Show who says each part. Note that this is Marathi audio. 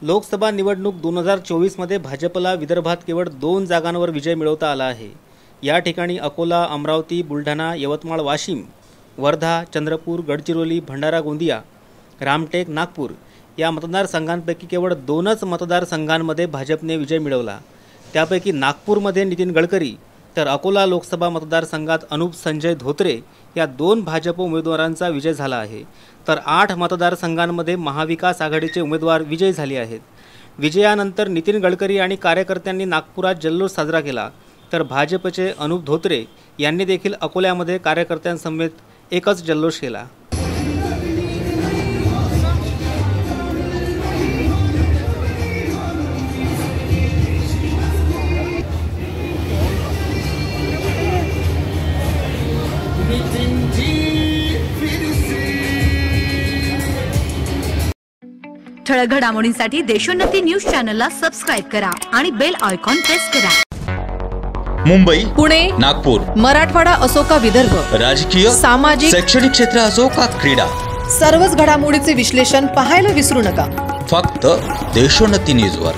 Speaker 1: लोकसभा निवडणूक 2024 मध्ये भाजपला विदर्भात केवळ 2 जागांवर विजय मिळवता आला आहे। या ठिकाणी अकोला, अमरावती, बुलढाणा, यवतमाळ, वाशिम, वर्धा, चंद्रपूर, गडचिरोली, भंडारा, गोंदिया, रामटेक, नागपूर या मतदारसंघांपैकी केवळ 2च मतदारसंघांमध्ये भाजपने विजय मिळवला। त्यापैकी नागपूरमध्ये नितीन गडकरी तर अकोला लोकसभा मतदारसंघात अनुप संजय धोत्रे या 2 भाजप उमेदवारांचा विजय झाला आहे। तर 8 मतदारसंघांमध्ये महाविकास आघाडीचे उमेदवार विजयी झाले आहेत। विजयानंतर नितीन गडकरी आणि कार्यकर्त्यांनी नागपुरात जल्लोष साजरा केला, तर भाजपचे अनुप धोत्रे यांनी देखील अकोल्यामध्ये कार्यकर्त्यांसमेत एकच जल्लोष केला।
Speaker 2: ठळक घडामोडींसाठी देशोन्नती न्यूज चॅनलला सबस्क्राइब करा आणि बेल आयकॉन प्रेस करा।
Speaker 3: मुंबई,
Speaker 4: पुणे,
Speaker 3: नागपूर,
Speaker 4: मराठवाडा असो का विदर्भ,
Speaker 3: राजकीय,
Speaker 4: सामाजिक,
Speaker 3: शैक्षणिक क्षेत्र असो का क्रीडा,
Speaker 4: सर्वच घडामोडीचे विश्लेषण पाहायला विसरू नका।
Speaker 3: फक्त देशोन्नती न्यूजवर।